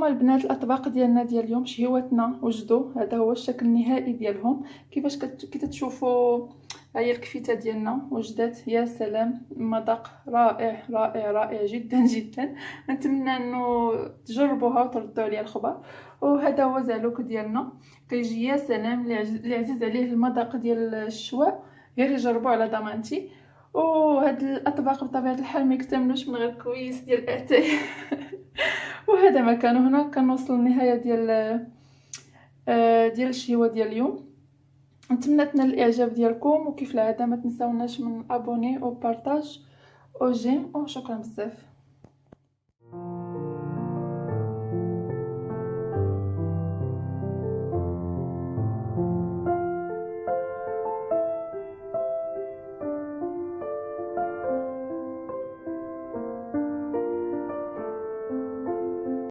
هما البنات الاطباق ديالنا ديال اليوم، شهيواتنا وجدوا. هذا هو الشكل النهائي ديالهم. كيفاش كي تشوفوا هي الكفته ديالنا وجدت. يا سلام، مذاق رائع رائع رائع جدا جدا. نتمنى انه تجربوها وتردوا عليا الخبر. وهذا هو زعلوك ديالنا كيجي يا سلام. اللي عزيز عليه المذاق ديال الشواء غير يجربوا على ضمانتي. وهاد الاطباق بطبيعه الحال ما يكتملوش من غير كويس ديال الاتاي. وهذا ما كان. هنا كنوصل للنهايه ديال الشهوه ديال اليوم. نتمنى تنال الاعجاب ديالكم، وكيف العاده ما تنساوناش من ابوني او بارطاج او جيم. وشكرا بزاف.